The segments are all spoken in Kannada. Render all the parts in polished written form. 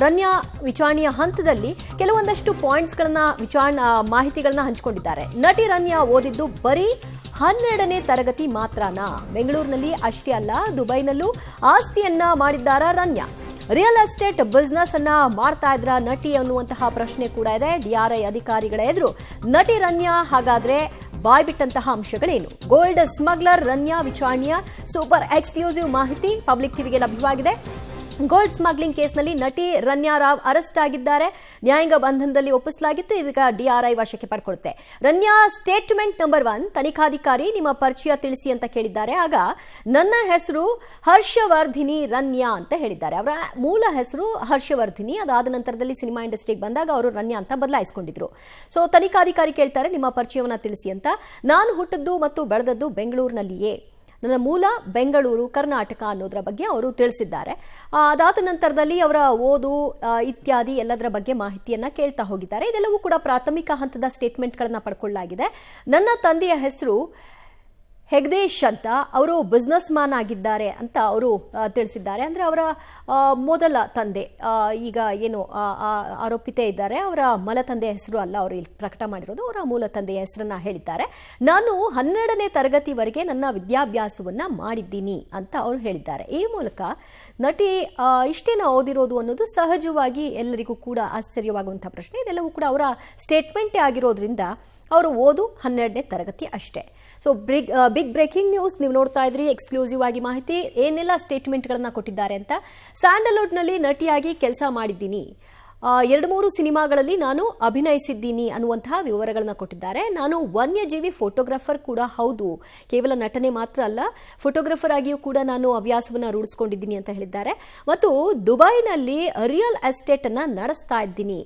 ರನ್ಯಾ ವಿಚಾರಣೆಯ ಹಂತದಲ್ಲಿ ಕೆಲವೊಂದಷ್ಟು ಪಾಯಿಂಟ್ಸ್ಗಳನ್ನ ಮಾಹಿತಿಗಳನ್ನ ಹಂಚಿಕೊಂಡಿದ್ದಾರೆ. ನಟಿ ರನ್ಯಾ ಓದಿದ್ದು ಬರೀ 12ನೇ ತರಗತಿ ಮಾತ್ರನಾ? ಬೆಂಗಳೂರಿನಲ್ಲಿ ಅಷ್ಟೇ ಅಲ್ಲ, ದುಬೈನಲ್ಲೂ ಆಸ್ತಿಯನ್ನ ಮಾಡಿದ್ದಾರ ರನ್ಯಾ. ರಿಯಲ್ ಎಸ್ಟೇಟ್ ಬಿಸ್ನೆಸ್ ಅನ್ನ ಮಾಡ್ತಾ ಇದ್ರ ನಟಿ ಅನ್ನುವಂತಹ ಪ್ರಶ್ನೆ ಕೂಡ ಇದೆ. ಡಿಆರ್ಐ ಅಧಿಕಾರಿಗಳ ಎದುರು ನಟಿ ರನ್ಯಾ ಹಾಗಾದ್ರೆ ಬಾಯ್ಬಿಟ್ಟಂತಹ ಅಂಶಗಳೇನು? ಗೋಲ್ಡ್ ಸ್ಮಗ್ಲರ್ ರನ್ಯಾ ವಿಚಾರಣೆಯ ಸೂಪರ್ ಎಕ್ಸ್ಕ್ಲೂಸಿವ್ ಮಾಹಿತಿ ಪಬ್ಲಿಕ್ ಟಿವಿಗೆ ಲಭ್ಯವಾಗಿದೆ. ಗೋಲ್ಡ್ ಸ್ಮಗ್ಲಿಂಗ್ ಕೇಸ್ನಲ್ಲಿ ನಟಿ ರನ್ಯಾ ರಾವ್ ಅರೆಸ್ಟ್ ಆಗಿದ್ದಾರೆ. ನ್ಯಾಯಾಂಗ ಬಂಧನದಲ್ಲಿ ಒಪ್ಪಿಸಲಾಗಿತ್ತು. ಇದೀಗ ಡಿಆರ್ಐ ವಶಕ್ಕೆ ಪಡ್ಕೊಳ್ಳುತ್ತೆ. ರನ್ಯಾ ಸ್ಟೇಟ್ಮೆಂಟ್ ನಂಬರ್ 1, ತನಿಖಾಧಿಕಾರಿ ನಿಮ್ಮ ಪರಿಚಯ ತಿಳಿಸಿ ಅಂತ ಕೇಳಿದ್ದಾರೆ. ಆಗ ನನ್ನ ಹೆಸರು ಹರ್ಷವರ್ಧಿನಿ ರನ್ಯಾ ಅಂತ ಹೇಳಿದ್ದಾರೆ. ಅವರ ಮೂಲ ಹೆಸರು ಹರ್ಷವರ್ಧಿನಿ. ಅದಾದ ನಂತರದಲ್ಲಿ ಸಿನಿಮಾ ಇಂಡಸ್ಟ್ರಿಗೆ ಬಂದಾಗ ಅವರು ರನ್ಯಾ ಅಂತ ಬದಲಾಯಿಸಿಕೊಂಡಿದ್ರು. ಸೊ ತನಿಖಾಧಿಕಾರಿ ಕೇಳ್ತಾರೆ ನಿಮ್ಮ ಪರಿಚಯವನ್ನ ತಿಳಿಸಿ ಅಂತ. ನಾನು ಹುಟ್ಟಿದ್ದು ಮತ್ತು ಬೆಳೆದದ್ದು ಬೆಂಗಳೂರಿನಲ್ಲಿಯೇ. ನನ್ನ ಮೂಲ ಬೆಂಗಳೂರು, ಕರ್ನಾಟಕ ಅನ್ನೋದರ ಬಗ್ಗೆ ಅವರು ತಿಳಿಸಿದ್ದಾರೆ. ಅದಾದ ನಂತರದಲ್ಲಿ ಅವರ ಓದು ಇತ್ಯಾದಿ ಎಲ್ಲದರ ಬಗ್ಗೆ ಮಾಹಿತಿಯನ್ನ ಕೇಳ್ತಾ ಹೋಗಿದ್ದಾರೆ. ಇದೆಲ್ಲವೂ ಕೂಡ ಪ್ರಾಥಮಿಕ ಹಂತದ ಸ್ಟೇಟ್ಮೆಂಟ್ಗಳನ್ನ ಪಡ್ಕೊಳ್ಳಲಾಗಿದೆ. ನನ್ನ ತಂದೆಯ ಹೆಸರು ಹೆಗ್ದೇಶ್ ಅಂತ, ಅವರು ಬಿಸ್ನೆಸ್ ಮ್ಯಾನ್ ಆಗಿದ್ದಾರೆ ಅಂತ ಅವರು ತಿಳಿಸಿದ್ದಾರೆ. ಅಂದರೆ ಅವರ ಮೊದಲ ತಂದೆ, ಈಗ ಏನು ಆರೋಪಿತೇ ಇದ್ದಾರೆ, ಅವರ ಮಲ ತಂದೆಯ ಹೆಸರು ಅಲ್ಲ ಅವರು ಇಲ್ಲಿ ಪ್ರಕಟ ಮಾಡಿರೋದು, ಅವರ ಮೂಲ ತಂದೆಯ ಹೆಸರನ್ನ ಹೇಳಿದ್ದಾರೆ. ನಾನು 12ನೇ ತರಗತಿವರೆಗೆ ನನ್ನ ವಿದ್ಯಾಭ್ಯಾಸವನ್ನ ಮಾಡಿದ್ದೀನಿ ಅಂತ ಅವರು ಹೇಳಿದ್ದಾರೆ. ಈ ಮೂಲಕ ನಟಿ ಇಷ್ಟೇನ ಓದಿರೋದು ಅನ್ನೋದು ಸಹಜವಾಗಿ ಎಲ್ಲರಿಗೂ ಕೂಡ ಆಶ್ಚರ್ಯವಾಗುವಂತಹ ಪ್ರಶ್ನೆ. ಇದೆಲ್ಲವೂ ಕೂಡ ಅವರ ಸ್ಟೇಟ್ಮೆಂಟೇ ಆಗಿರೋದ್ರಿಂದ ಅವರು ಓದು 12ನೇ ತರಗತಿ ಅಷ್ಟೇ. ಸೊ ಬಿಗ್ ಬ್ರೇಕಿಂಗ್ ನ್ಯೂಸ್ ನೀವು ನೋಡ್ತಾ ಇದ್ರಿ. ಎಕ್ಸ್ಕ್ಲೂಸಿವ್ ಆಗಿ ಮಾಹಿತಿ, ಏನೆಲ್ಲ ಸ್ಟೇಟ್ಮೆಂಟ್ಗಳನ್ನ ಕೊಟ್ಟಿದ್ದಾರೆ ಅಂತ. ಸ್ಯಾಂಡಲ್ವುಡ್ನಲ್ಲಿ ನಟಿಯಾಗಿ ಕೆಲಸ ಮಾಡಿದ್ದೀನಿ, 2-3 ಸಿನಿಮಾಗಳಲ್ಲಿ ನಾನು ಅಭಿನಯಿಸಿದ್ದೀನಿ ಅನ್ನುವಂತಹ ವಿವರಗಳನ್ನ ಕೊಟ್ಟಿದ್ದಾರೆ. ನಾನು ವನ್ಯಜೀವಿ ಫೋಟೋಗ್ರಾಫರ್ ಕೂಡ ಹೌದು, ಕೇವಲ ನಟನೆ ಮಾತ್ರ ಅಲ್ಲ, ಫೋಟೋಗ್ರಾಫರ್ ಆಗಿಯೂ ಕೂಡ ನಾನು ಹವ್ಯಾಸವನ್ನ ರೂಢಿಸಿಕೊಂಡಿದ್ದೀನಿ ಅಂತ ಹೇಳಿದ್ದಾರೆ. ಮತ್ತು ದುಬೈನಲ್ಲಿ ರಿಯಲ್ ಎಸ್ಟೇಟ್ ಅನ್ನ ನಡೆಸ್ತಾ ಇದ್ದೀನಿ.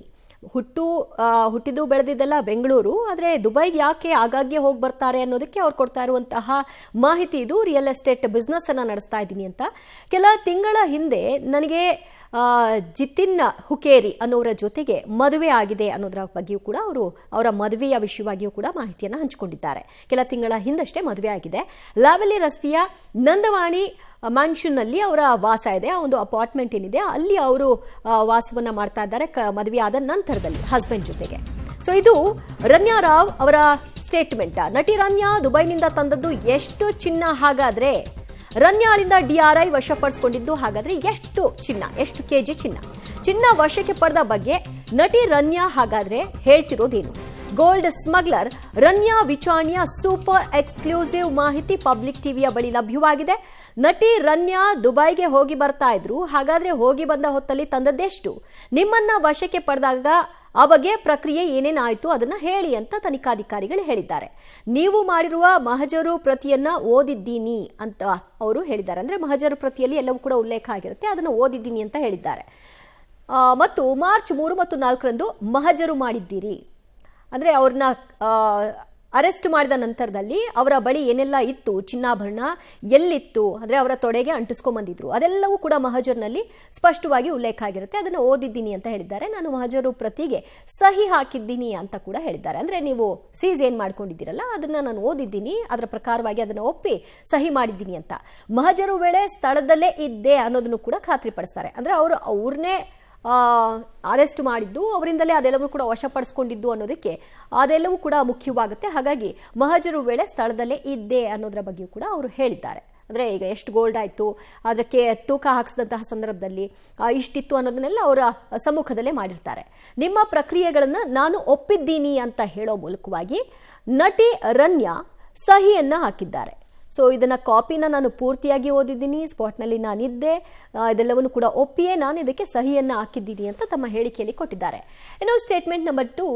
ಹುಟ್ಟಿದ್ದು ಬೆಳೆದಿದ್ದೆಲ್ಲ ಬೆಂಗಳೂರು, ಆದರೆ ದುಬೈಗೆ ಯಾಕೆ ಆಗಾಗ್ಗೆ ಹೋಗಿ ಬರ್ತಾರೆ ಅನ್ನೋದಕ್ಕೆ ಅವ್ರು ಕೊಡ್ತಾ ಇರುವಂತಹ ಮಾಹಿತಿ ಇದು. ರಿಯಲ್ ಎಸ್ಟೇಟ್ ಬಿಸ್ನೆಸ್ ಅನ್ನ ನಡೆಸ್ತಾ ಇದ್ದೀನಿ ಅಂತ. ಕೆಲ ತಿಂಗಳ ಹಿಂದೆ ನನಗೆ ಜಿತಿನ್ ಹುಕೇರಿ ಅನ್ನೋರ ಜೊತೆಗೆ ಮದುವೆ ಆಗಿದೆ ಅನ್ನೋದರ ಬಗ್ಗೆಯೂ ಕೂಡ ಅವರು ಅವರ ಮದುವೆಯ ವಿಷಯವಾಗಿಯೂ ಕೂಡ ಮಾಹಿತಿಯನ್ನು ಹಂಚಿಕೊಂಡಿದ್ದಾರೆ. ಕೆಲ ತಿಂಗಳ ಹಿಂದಷ್ಟೇ ಮದುವೆ ಆಗಿದೆ. ಲಾವೆಲಿ ರಸ್ತೆಯ ನಂದವಾಣಿ ಮ್ಯಾನ್ಷನ್ನಲ್ಲಿ ಅವರ ವಾಸ ಇದೆ. ಆ ಒಂದು ಅಪಾರ್ಟ್ಮೆಂಟ್ ಏನಿದೆ ಅಲ್ಲಿ ಅವರು ವಾಸವನ್ನ ಮಾಡ್ತಾ ಇದ್ದಾರೆ ಮದುವೆ ಆದ ನಂತರದಲ್ಲಿ ಹಸ್ಬೆಂಡ್ ಜೊತೆಗೆ. ಸೊ ಇದು ರನ್ಯಾ ರಾವ್ ಅವರ ಸ್ಟೇಟ್ಮೆಂಟ್. ನಟಿ ರನ್ಯಾ ದುಬೈನಿಂದ ತಂದದ್ದು ಎಷ್ಟು ಚಿನ್ನ? ಹಾಗಾದ್ರೆ ರನ್ಯಾಳಿಂದ ಡಿಆರ್ಐ ವಶಪಡಿಸಿಕೊಂಡಿದ್ದು ಹಾಗಾದ್ರೆ ಎಷ್ಟು ಚಿನ್ನ, ಎಷ್ಟು ಕೆಜಿ ಚಿನ್ನ ವಶಕ್ಕೆ ಪಡೆದ ಬಗ್ಗೆ ನಟಿ ರನ್ಯಾ ಹಾಗಾದ್ರೆ ಹೇಳ್ತಿರೋದೇನು? ಗೋಲ್ಡ್ ಸ್ಮಗ್ಲರ್ ರನ್ಯಾ ವಿಚಾರಣೆಯ ಸೂಪರ್ ಎಕ್ಸ್ಕ್ಲೂಸಿವ್ ಮಾಹಿತಿ ಪಬ್ಲಿಕ್ ಟಿವಿಯ ಬಳಿ ಲಭ್ಯವಾಗಿದೆ. ನಟಿ ರನ್ಯಾ ದುಬೈಗೆ ಹೋಗಿ ಬರ್ತಾ ಇದ್ರು, ಹಾಗಾದ್ರೆ ಹೋಗಿ ಬಂದ ಹೊತ್ತಲ್ಲಿ ತಂದದ್ದೆಷ್ಟು? ನಿಮ್ಮನ್ನ ವಶಕ್ಕೆ ಪಡೆದಾಗ ಆ ಬಗ್ಗೆ ಪ್ರಕ್ರಿಯೆ ಏನೇನಾಯಿತು ಅದನ್ನ ಹೇಳಿ ಅಂತ ತನಿಖಾಧಿಕಾರಿಗಳು ಹೇಳಿದ್ದಾರೆ. ನೀವು ಮಾಡಿರುವ ಮಹಜರು ಪ್ರತಿಯನ್ನ ಓದಿದ್ದೀನಿ ಅಂತ ಅವರು ಹೇಳಿದ್ದಾರೆ. ಅಂದ್ರೆ ಮಹಜರು ಪ್ರತಿಯಲ್ಲಿ ಎಲ್ಲವೂ ಕೂಡ ಉಲ್ಲೇಖ ಆಗಿರುತ್ತೆ, ಅದನ್ನು ಓದಿದ್ದೀನಿ ಅಂತ ಹೇಳಿದ್ದಾರೆ. ಮತ್ತು ಮಾರ್ಚ್ 3 ಮತ್ತು 4ರಂದು ಮಹಜರು ಮಾಡಿದ್ದೀರಿ. ಅಂದರೆ ಅವ್ರನ್ನ ಅರೆಸ್ಟ್ ಮಾಡಿದ ನಂತರದಲ್ಲಿ ಅವರ ಬಳಿ ಏನೆಲ್ಲ ಇತ್ತು, ಚಿನ್ನಾಭರಣ ಎಲ್ಲಿತ್ತು, ಅಂದರೆ ಅವರ ತೊಡೆಗೆ ಅಂಟಿಸ್ಕೊಂಡ್ಬಂದಿದ್ರು, ಅದೆಲ್ಲವೂ ಕೂಡ ಮಹಜರ್ನಲ್ಲಿ ಸ್ಪಷ್ಟವಾಗಿ ಉಲ್ಲೇಖ ಆಗಿರುತ್ತೆ. ಅದನ್ನು ಓದಿದ್ದೀನಿ ಅಂತ ಹೇಳಿದ್ದಾರೆ. ನಾನು ಮಹಜರು ಪ್ರತಿಗೆ ಸಹಿ ಹಾಕಿದ್ದೀನಿ ಅಂತ ಕೂಡ ಹೇಳಿದ್ದಾರೆ. ಅಂದರೆ ನೀವು ಸೀಸ್ ಏನು ಮಾಡ್ಕೊಂಡಿದ್ದೀರಲ್ಲ ಅದನ್ನು ನಾನು ಓದಿದ್ದೀನಿ, ಅದರ ಪ್ರಕಾರವಾಗಿ ಅದನ್ನು ಒಪ್ಪಿ ಸಹಿ ಮಾಡಿದ್ದೀನಿ ಅಂತ. ಮಹಜರು ವೇಳೆ ಸ್ಥಳದಲ್ಲೇ ಇದ್ದೆ ಅನ್ನೋದನ್ನು ಕೂಡ ಖಾತ್ರಿಪಡಿಸ್ತಾರೆ. ಅಂದರೆ ಅವ್ರನ್ನೇ ಅರೆಸ್ಟ್ ಮಾಡಿದ್ದು, ಅವರಿಂದಲೇ ಅದೆಲ್ಲವೂ ಕೂಡ ವಶಪಡಿಸ್ಕೊಂಡಿದ್ದು ಅನ್ನೋದಕ್ಕೆ ಅದೆಲ್ಲವೂ ಕೂಡ ಮುಖ್ಯವಾಗುತ್ತೆ. ಹಾಗಾಗಿ ಮಹಜರು ವೇಳೆ ಸ್ಥಳದಲ್ಲೇ ಇದ್ದೆ ಅನ್ನೋದರ ಬಗ್ಗೆಯೂ ಕೂಡ ಅವರು ಹೇಳಿದ್ದಾರೆ. ಅಂದರೆ ಈಗ ಎಷ್ಟು ಗೋಲ್ಡ್ ಆಯಿತು, ಅದಕ್ಕೆ ತೂಕ ಹಾಕಿಸಿದಂತಹ ಸಂದರ್ಭದಲ್ಲಿ ಇಷ್ಟಿತ್ತು ಅನ್ನೋದನ್ನೆಲ್ಲ ಅವರ ಸಮ್ಮುಖದಲ್ಲೇ ಮಾಡಿರ್ತಾರೆ. ನಿಮ್ಮ ಪ್ರಕ್ರಿಯೆಗಳನ್ನು ನಾನು ಒಪ್ಪಿದ್ದೀನಿ ಅಂತ ಹೇಳೋ ಮೂಲಕವಾಗಿ ನಟಿ ರನ್ಯಾ ಸಹಿಯನ್ನ ಹಾಕಿದ್ದಾರೆ. ಸೊ ಇದನ್ನ ಕಾಪಿನ ನಾನು ಪೂರ್ತಿಯಾಗಿ ಓದಿದ್ದೀನಿ, ಸ್ಪಾಟ್ನಲ್ಲಿ ನಾನಿದ್ದೆ, ಇದೆಲ್ಲವನ್ನು ಕೂಡ ಒಪ್ಪಿಯೇ ನಾನು ಇದಕ್ಕೆ ಸಹಿಯನ್ನ ಹಾಕಿದ್ದೀನಿ ಅಂತ ತಮ್ಮ ಹೇಳಿಕೆಯಲ್ಲಿ ಕೊಟ್ಟಿದ್ದಾರೆ. ಇನ್ನು ಸ್ಟೇಟ್ಮೆಂಟ್ ನಂಬರ್ 2,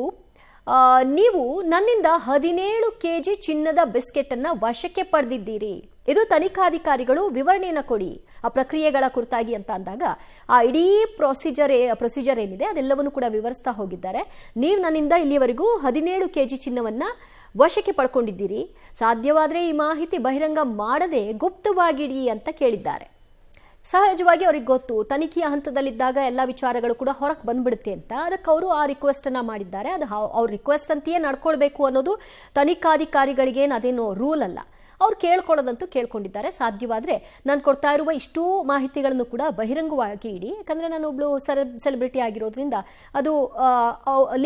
ನೀವು ನನ್ನಿಂದ 17 ಕೆಜಿ ಚಿನ್ನದ ಬಿಸ್ಕೆಟ್ ಅನ್ನ ವಶಕ್ಕೆ ಪಡೆದಿದ್ದೀರಿ. ಇದು ತನಿಖಾಧಿಕಾರಿಗಳು ವಿವರಣೆಯನ್ನು ಕೊಡಿ ಆ ಪ್ರಕ್ರಿಯೆಗಳ ಕುರಿತಾಗಿ ಅಂತ ಅಂದಾಗ ಆ ಇಡೀ ಪ್ರೊಸೀಜರ್ ಏನಿದೆ ಅದೆಲ್ಲವನ್ನು ಕೂಡ ವಿವರಿಸ್ತಾ ಹೋಗಿದ್ದಾರೆ. ನೀವು ನನ್ನಿಂದ ಇಲ್ಲಿವರೆಗೂ 17 ಕೆಜಿ ಚಿನ್ನವನ್ನ ವಶಕ್ಕೆ ಪಡ್ಕೊಂಡಿದ್ದೀರಿ. ಸಾಧ್ಯವಾದರೆ ಈ ಮಾಹಿತಿ ಬಹಿರಂಗ ಮಾಡದೆ ಗುಪ್ತವಾಗಿಡಿ ಅಂತ ಕೇಳಿದ್ದಾರೆ. ಸಹಜವಾಗಿ ಅವ್ರಿಗೆ ಗೊತ್ತು ತನಿಖೆಯ ಹಂತದಲ್ಲಿದ್ದಾಗ ಎಲ್ಲ ವಿಚಾರಗಳು ಕೂಡ ಹೊರಗೆ ಬಂದ್ಬಿಡುತ್ತೆ ಅಂತ. ಅದಕ್ಕೆ ಅವರು ಆ ರಿಕ್ವೆಸ್ಟ್ ಅನ್ನ ಮಾಡಿದ್ದಾರೆ. ಅದು ಅವ್ರ ರಿಕ್ವೆಸ್ಟ್ ಅಂತೆಯೇ ನಡ್ಕೊಳ್ಬೇಕು ಅನ್ನೋದು ತನಿಖಾಧಿಕಾರಿಗಳಿಗೇನು ಅದೇನು ರೂಲ್ ಅಲ್ಲ. ಅವ್ರು ಕೇಳ್ಕೊಳ್ಳೋದಂತೂ ಕೇಳ್ಕೊಂಡಿದ್ದಾರೆ. ಸಾಧ್ಯವಾದರೆ ನಾನು ಕೊಡ್ತಾ ಇರುವ ಇಷ್ಟೂ ಮಾಹಿತಿಗಳನ್ನು ಕೂಡ ಬಹಿರಂಗವಾಗಿ ಇಡಿ, ಯಾಕಂದರೆ ನಾನು ಒಬ್ಳು ಸೆಲೆಬ್ರಿಟಿ ಆಗಿರೋದ್ರಿಂದ ಅದು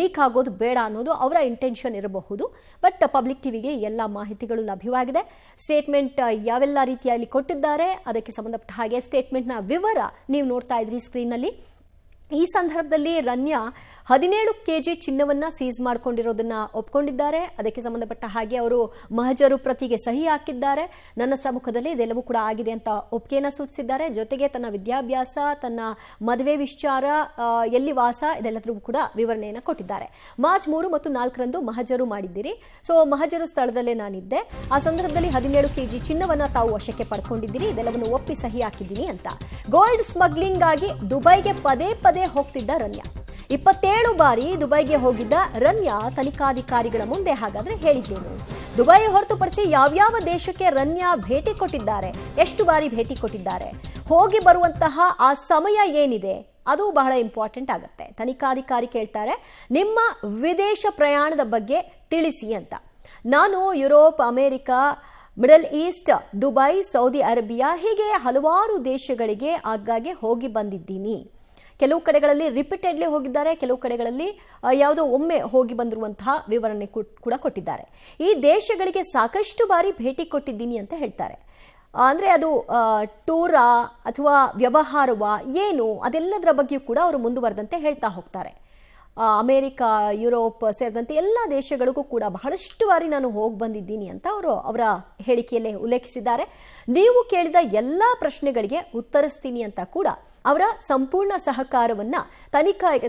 ಲೀಕ್ ಆಗೋದು ಬೇಡ ಅನ್ನೋದು ಅವರ ಇಂಟೆನ್ಷನ್ ಇರಬಹುದು. ಬಟ್ ಪಬ್ಲಿಕ್ ಟಿವಿಗೆ ಎಲ್ಲ ಮಾಹಿತಿಗಳು ಲಭ್ಯವಾಗಿದೆ. ಸ್ಟೇಟ್ಮೆಂಟ್ ಯಾವೆಲ್ಲ ರೀತಿಯಲ್ಲಿ ಕೊಟ್ಟಿದ್ದಾರೆ ಅದಕ್ಕೆ ಸಂಬಂಧಪಟ್ಟ ಹಾಗೆ ಸ್ಟೇಟ್ಮೆಂಟ್ನ ವಿವರ ನೀವು ನೋಡ್ತಾ ಇದ್ರಿ ಸ್ಕ್ರೀನ್ನಲ್ಲಿ. ಈ ಸಂದರ್ಭದಲ್ಲಿ ರನ್ಯಾ 17 kg ಚಿನ್ನವನ್ನ ಸೀಸ್ ಮಾಡಿಕೊಂಡಿರೋದನ್ನ ಒಪ್ಕೊಂಡಿದ್ದಾರೆ. ಅದಕ್ಕೆ ಸಂಬಂಧಪಟ್ಟ ಹಾಗೆ ಅವರು ಮಹಜರು ಪ್ರತಿಗೆ ಸಹಿ ಹಾಕಿದ್ದಾರೆ. ನನ್ನ ಸಮ್ಮುಖದಲ್ಲಿ ಇದೆಲ್ಲವೂ ಕೂಡ ಆಗಿದೆ ಅಂತ ಒಪ್ಪಿಗೆಯನ್ನು ಸೂಚಿಸಿದ್ದಾರೆ. ಜೊತೆಗೆ ತನ್ನ ವಿದ್ಯಾಭ್ಯಾಸ, ತನ್ನ ಮದುವೆ ವಿಚಾರ, ಎಲ್ಲಿ ವಾಸ, ಇದೆಲ್ಲದೂ ಕೂಡ ವಿವರಣೆಯನ್ನು ಕೊಟ್ಟಿದ್ದಾರೆ. ಮಾರ್ಚ್ 3 ಮತ್ತು 4ರಂದು ಮಹಜರು ಮಾಡಿದ್ದೀರಿ. ಸೊ ಮಹಜರು ಸ್ಥಳದಲ್ಲೇ ನಾನಿದ್ದೆ. ಆ ಸಂದರ್ಭದಲ್ಲಿ 17 kg ಚಿನ್ನವನ್ನ ತಾವು ವಶಕ್ಕೆ ಪಡ್ಕೊಂಡಿದ್ದೀರಿ. ಇದೆಲ್ಲವನ್ನು ಒಪ್ಪಿ ಸಹಿ ಹಾಕಿದ್ದೀನಿ ಅಂತ. ಗೋಲ್ಡ್ ಸ್ಮಗ್ಲಿಂಗ್ ಆಗಿ ದುಬೈಗೆ ಪದೇ ಪದೇ ಹೋಗ್ತಿದ್ದ ರನ್ಯಾ 27 ಬಾರಿ ದುಬೈಗೆ ಹೋಗಿದ್ದ ರನ್ಯಾ ತನಿಖಾಧಿಕಾರಿಗಳ ಮುಂದೆ ಹಾಗಾದ್ರೆ ಹೇಳಿದ್ದೇನು? ದುಬೈ ಹೊರತುಪಡಿಸಿ ಯಾವ್ಯಾವ ದೇಶಕ್ಕೆ ರನ್ಯಾ ಭೇಟಿ ಕೊಟ್ಟಿದ್ದಾರೆ, ಎಷ್ಟು ಬಾರಿ ಭೇಟಿ ಕೊಟ್ಟಿದ್ದಾರೆ, ಹೋಗಿ ಬರುವಂತಹ ಆ ಸಮಯ ಏನಿದೆ, ಅದು ಬಹಳ ಇಂಪಾರ್ಟೆಂಟ್ ಆಗುತ್ತೆ. ತನಿಖಾಧಿಕಾರಿ ಕೇಳ್ತಾರೆ, ನಿಮ್ಮ ವಿದೇಶ ಪ್ರಯಾಣದ ಬಗ್ಗೆ ತಿಳಿಸಿ ಅಂತ. ನಾನು Europe, America, middle East, Dubai, Saudi Arabia ಹೀಗೆ ಹಲವಾರು ದೇಶಗಳಿಗೆ ಆಗಾಗ್ಗೆ ಹೋಗಿ ಬಂದಿದ್ದೀನಿ. ಕೆಲವು ಕಡೆಗಳಲ್ಲಿ ರಿಪೀಟೆಡ್ಲಿ ಹೋಗಿದ್ದಾರೆ, ಕೆಲವು ಕಡೆಗಳಲ್ಲಿ ಯಾವುದೋ ಒಮ್ಮೆ ಹೋಗಿ ಬಂದಿರುವಂತಹ ವಿವರಣೆ ಕೂಡ ಕೊಟ್ಟಿದ್ದಾರೆ. ಈ ದೇಶಗಳಿಗೆ ಸಾಕಷ್ಟು ಬಾರಿ ಭೇಟಿ ಕೊಟ್ಟಿದ್ದೀನಿ ಅಂತ ಹೇಳ್ತಾರೆ. ಅಂದರೆ ಅದು ಟೂರಾ ಅಥವಾ ವ್ಯವಹಾರವಾ ಏನು, ಅದೆಲ್ಲದರ ಬಗ್ಗೆಯೂ ಕೂಡ ಅವರು ಮುಂದುವರೆದಂತೆ ಹೇಳ್ತಾ ಹೋಗ್ತಾರೆ. ಅಮೆರಿಕ, ಯುರೋಪ್ ಸೇರಿದಂತೆ ಎಲ್ಲ ದೇಶಗಳಿಗೂ ಕೂಡ ಬಹಳಷ್ಟು ಬಾರಿ ನಾನು ಹೋಗಿ ಬಂದಿದ್ದೀನಿ ಅಂತ ಅವರು ಅವರ ಹೇಳಿಕೆಯಲ್ಲೇ ಉಲ್ಲೇಖಿಸಿದ್ದಾರೆ. ನೀವು ಕೇಳಿದ ಎಲ್ಲ ಪ್ರಶ್ನೆಗಳಿಗೆ ಉತ್ತರಿಸ್ತೀನಿ ಅಂತ ಕೂಡ ಅವರ ಸಂಪೂರ್ಣ ಸಹಕಾರವನ್ನ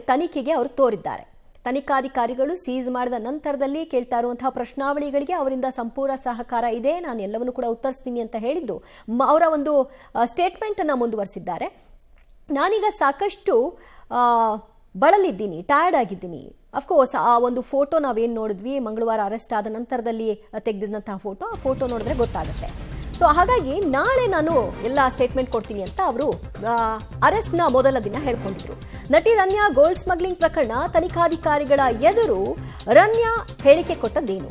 ತನಿಖೆಗೆ ಅವರು ತೋರಿದ್ದಾರೆ. ತನಿಖಾಧಿಕಾರಿಗಳು ಸೀಸ್ ಮಾಡಿದ ನಂತರದಲ್ಲಿ ಕೇಳ್ತಾ ಇರುವಂತಹ ಪ್ರಶ್ನಾವಳಿಗಳಿಗೆ ಅವರಿಂದ ಸಂಪೂರ್ಣ ಸಹಕಾರ ಇದೆ, ನಾನು ಎಲ್ಲವನ್ನೂ ಕೂಡ ಉತ್ತರಿಸ್ತೀನಿ ಅಂತ ಹೇಳಿದ್ದು ಅವರ ಒಂದು ಸ್ಟೇಟ್ಮೆಂಟ್ ಅನ್ನ ಮುಂದುವರಿಸಿದ್ದಾರೆ. ನಾನೀಗ ಸಾಕಷ್ಟು ಬಳಲಿದ್ದೀನಿ, ಟಯರ್ಡ್ ಆಗಿದ್ದೀನಿ. ಅಫ್ಕೋರ್ಸ್ ಆ ಒಂದು ಫೋಟೋ ನಾವೇನು ನೋಡಿದ್ವಿ ಮಂಗಳವಾರ ಅರೆಸ್ಟ್ ಆದ ನಂತರದಲ್ಲಿ ತೆಗೆದಿದ್ದಂತಹ ಫೋಟೋ, ಆ ಫೋಟೋ ನೋಡಿದ್ರೆ ಗೊತ್ತಾಗುತ್ತೆ. ಸೊ ಹಾಗಾಗಿ ನಾಳೆ ನಾನು ಎಲ್ಲ ಸ್ಟೇಟ್ಮೆಂಟ್ ಕೊಡ್ತೀನಿ ಅಂತ ಅವರು ಅರೆಸ್ಟ್ನ ಮೊದಲ ದಿನ ಹೇಳ್ಕೊಂಡಿದ್ರು. ನಟಿ ರನ್ಯಾ ಗೋಲ್ಡ್ ಸ್ಮಗ್ಲಿಂಗ್ ಪ್ರಕರಣ ತನಿಖಾಧಿಕಾರಿಗಳ ಎದುರು ರನ್ಯಾ ಹೇಳಿಕೆ ಕೊಟ್ಟದ್ದೇನು,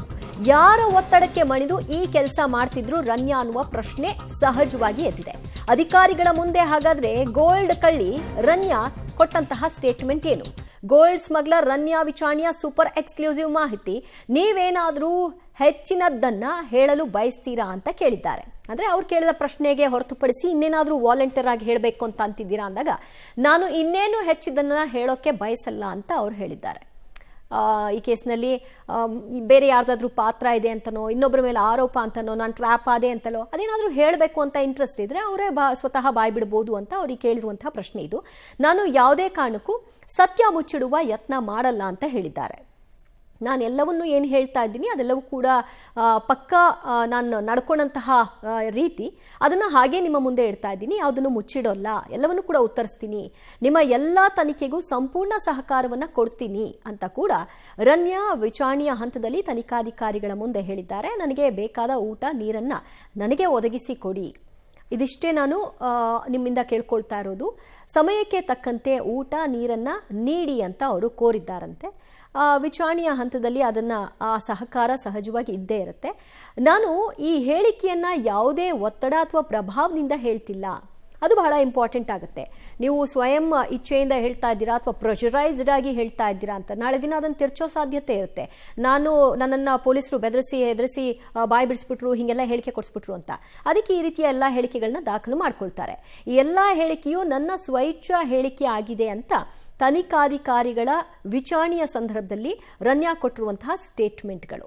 ಯಾರ ಒತ್ತಡಕ್ಕೆ ಮಣಿದು ಈ ಕೆಲಸ ಮಾಡ್ತಿದ್ರು ರನ್ಯಾ ಅನ್ನುವ ಪ್ರಶ್ನೆ ಸಹಜವಾಗಿ ಎದ್ದಿದೆ. ಅಧಿಕಾರಿಗಳ ಮುಂದೆ ಹಾಗಾದ್ರೆ ಗೋಲ್ಡ್ ಕಳ್ಳಿ ರನ್ಯಾ ಕೊಟ್ಟಂತಹ ಸ್ಟೇಟ್ಮೆಂಟ್ ಏನು? ಗೋಲ್ಡ್ ಸ್ಮಗ್ಲರ್ ರನ್ಯಾ ವಿಚಾರಣೆಯ ಸೂಪರ್ ಎಕ್ಸ್ಕ್ಲೂಸಿವ್ ಮಾಹಿತಿ, ನೀವೇನಾದರೂ ಹೆಚ್ಚಿನದನ್ನ ಹೇಳಲು ಬಯಸ್ತೀರಾ ಅಂತ ಕೇಳಿದ್ದಾರೆ. ಅಂದ್ರೆ ಅವ್ರು ಕೇಳಿದ ಪ್ರಶ್ನೆಗೆ ಹೊರತುಪಡಿಸಿ ಇನ್ನೇನಾದ್ರೂ ವಾಲಂಟಿಯರ್ ಆಗಿ ಹೇಳಬೇಕು ಅಂತ ಅಂತಿದ್ದೀರಾ ಅಂದಾಗ, ನಾನು ಇನ್ನೇನು ಹೆಚ್ಚಿದನ್ನ ಹೇಳೋಕೆ ಬಯಸಲ್ಲ ಅಂತ ಅವ್ರು ಹೇಳಿದ್ದಾರೆ. ಈ ಕೇಸ್ನಲ್ಲಿ ಬೇರೆ ಯಾರ್ದಾದ್ರೂ ಪಾತ್ರ ಇದೆ ಅಂತನೋ, ಇನ್ನೊಬ್ಬರ ಮೇಲೆ ಆರೋಪ ಅಂತನೋ, ನಾನು ಟ್ರ್ಯಾಪ್ ಆದೆ ಅಂತಲೋ ಅದೇನಾದರೂ ಹೇಳಬೇಕು ಅಂತ ಇಂಟ್ರೆಸ್ಟ್ ಇದ್ರೆ ಅವರೇ ಸ್ವತಃ ಬಾಯ್ ಬಿಡ್ಬೋದು ಅಂತ ಅವ್ರಿಗೆ ಕೇಳಿರುವಂತಹ ಪ್ರಶ್ನೆ ಇದು. ನಾನು ಯಾವುದೇ ಕಾರಣಕ್ಕೂ ಸತ್ಯ ಮುಚ್ಚಿಡುವ ಯತ್ನ ಮಾಡಲ್ಲ ಅಂತ ಹೇಳಿದ್ದಾರೆ. ನಾನು ಎಲ್ಲವನ್ನೂ ಏನು ಹೇಳ್ತಾ ಇದ್ದೀನಿ ಅದೆಲ್ಲವೂ ಕೂಡ ಪಕ್ಕಾ ನಾನು ನಡ್ಕೊಂಡಂತಹ ರೀತಿ, ಅದನ್ನು ಹಾಗೆ ನಿಮ್ಮ ಮುಂದೆ ಇಡ್ತಾ ಇದ್ದೀನಿ, ಯಾವುದನ್ನು ಮುಚ್ಚಿಡೋಲ್ಲ, ಎಲ್ಲವನ್ನೂ ಕೂಡ ಉತ್ತರಿಸ್ತೀನಿ, ನಿಮ್ಮ ಎಲ್ಲ ತನಿಖೆಗೂ ಸಂಪೂರ್ಣ ಸಹಕಾರವನ್ನು ಕೊಡ್ತೀನಿ ಅಂತ ಕೂಡ ರನ್ಯಾ ವಿಚಾರಣೆಯ ಹಂತದಲ್ಲಿ ತನಿಖಾಧಿಕಾರಿಗಳ ಮುಂದೆ ಹೇಳಿದ್ದಾರೆ. ನನಗೆ ಬೇಕಾದ ಊಟ ನೀರನ್ನು ನನಗೆ ಒದಗಿಸಿ ಕೊಡಿ, ಇದಿಷ್ಟೇ ನಾನು ನಿಮ್ಮಿಂದ ಕೇಳ್ಕೊಳ್ತಾ ಇರೋದು, ಸಮಯಕ್ಕೆ ತಕ್ಕಂತೆ ಊಟ ನೀರನ್ನು ನೀಡಿ ಅಂತ ಅವರು ಕೋರಿದ್ದಾರಂತೆ. ವಿಚಾರಣೆಯ ಹಂತದಲ್ಲಿ ಅದನ್ನು ಆ ಸಹಕಾರ ಸಹಜವಾಗಿ ಇದ್ದೇ ಇರುತ್ತೆ. ನಾನು ಈ ಹೇಳಿಕೆಯನ್ನು ಯಾವುದೇ ಒತ್ತಡ ಅಥವಾ ಪ್ರಭಾವದಿಂದ ಹೇಳ್ತಿಲ್ಲ, ಅದು ಬಹಳ ಇಂಪಾರ್ಟೆಂಟ್ ಆಗುತ್ತೆ. ನೀವು ಸ್ವಯಂ ಇಚ್ಛೆಯಿಂದ ಹೇಳ್ತಾ ಇದ್ದೀರಾ ಅಥವಾ ಪ್ರೆಷರೈಸ್ಡ್ ಆಗಿ ಹೇಳ್ತಾ ಇದ್ದೀರಾ ಅಂತ ನಾಳೆ ದಿನ ಅದನ್ನು ತಿರ್ಚೋ ಸಾಧ್ಯತೆ ಇರುತ್ತೆ. ನನ್ನನ್ನು ಪೊಲೀಸರು ಹೆದರಿಸಿ ಬಾಯಿ ಬಿಡಿಸ್ಬಿಟ್ರು, ಹೀಗೆಲ್ಲ ಹೇಳಿಕೆ ಕೊಡಿಸ್ಬಿಟ್ರು ಅಂತ. ಅದಕ್ಕೆ ಈ ರೀತಿಯ ಎಲ್ಲ ಹೇಳಿಕೆಗಳನ್ನ ದಾಖಲು ಮಾಡ್ಕೊಳ್ತಾರೆ. ಈ ಎಲ್ಲ ಹೇಳಿಕೆಯು ನನ್ನ ಸ್ವಇಚ್ಛಾ ಹೇಳಿಕೆ ಆಗಿದೆ ಅಂತ ತನಿಖಾಧಿಕಾರಿಗಳ ವಿಚಾರಣೆಯ ಸಂದರ್ಭದಲ್ಲಿ ರನ್ಯಾ ಕೊಟ್ಟಿರುವಂತಹ ಸ್ಟೇಟ್ಮೆಂಟ್ಗಳು.